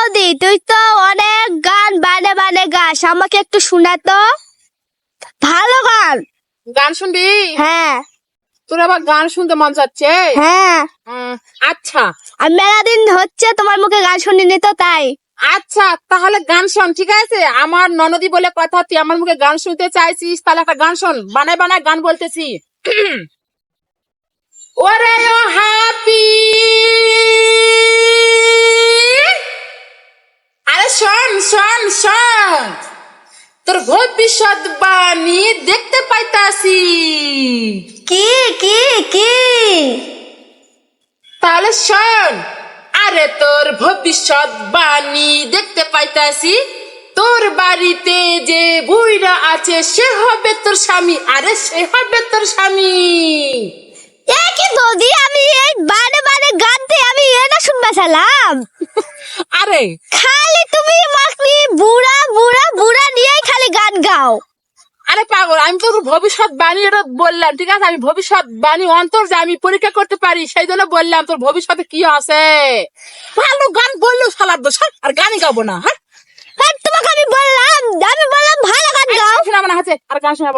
বৌদি, তুই তো অনেক গান বানে বানে গাস, আমাকে একটু শোনা তো। ভালো গান। গান শুনবি? হ্যাঁ তোর আবার গান শুনতে মন যাচ্ছে? হ্যাঁ, আচ্ছা আমি মেলাদিন হচ্ছে তোমার মুখে গান শুনিনি তো তাই। আচ্ছা, তাহলে গান শোন, ঠিক আছে? আমার ননদি বলে কথা, তুই আমার মুখে গান শুনতে চাইছিস, তাহলে একটা গান শোন, বানায় বানায় গান বলতেছি। ওরে ও হ্যাপি, আরে শোন শোন শোন, তোর ভবিষ্যৎ বাণী দেখতে পাইতাছি। কি কি কি? তাহলে শোন, আরে তোর ভবিষ্যৎ বাণী দেখতে পাইতাছি। তোর বাড়িতে যে বুইরা আছে সে হবে তোর স্বামী, আরে সে হবে তোর স্বামী। এ কি বৌদি, আমি এই বানে বানে গান দিয়ে আমি এটা শুনবা চালাম? আরে খালি তুমি মাকনি বুড়া বুড়া বুড়া নিয়েই খালি গান গাও। আরে পাগল, আমি তোর ভবিষ্যৎ বাণী এটা বললাম, ঠিক আছে? আমি ভবিষ্যৎ বাণী অন্তর যে আমি পরীক্ষা করতে পারি, সেই জন্য বললাম তোর ভবিষ্যতে কি আছে। ভালো গান বললেও শালার দোষ, আর গানই গাবো না। হ্যাঁ, আর তোমাকে আমি বললাম ভালো গান গাও। শোনাবো না, হাতে আর গান শোনাবো না।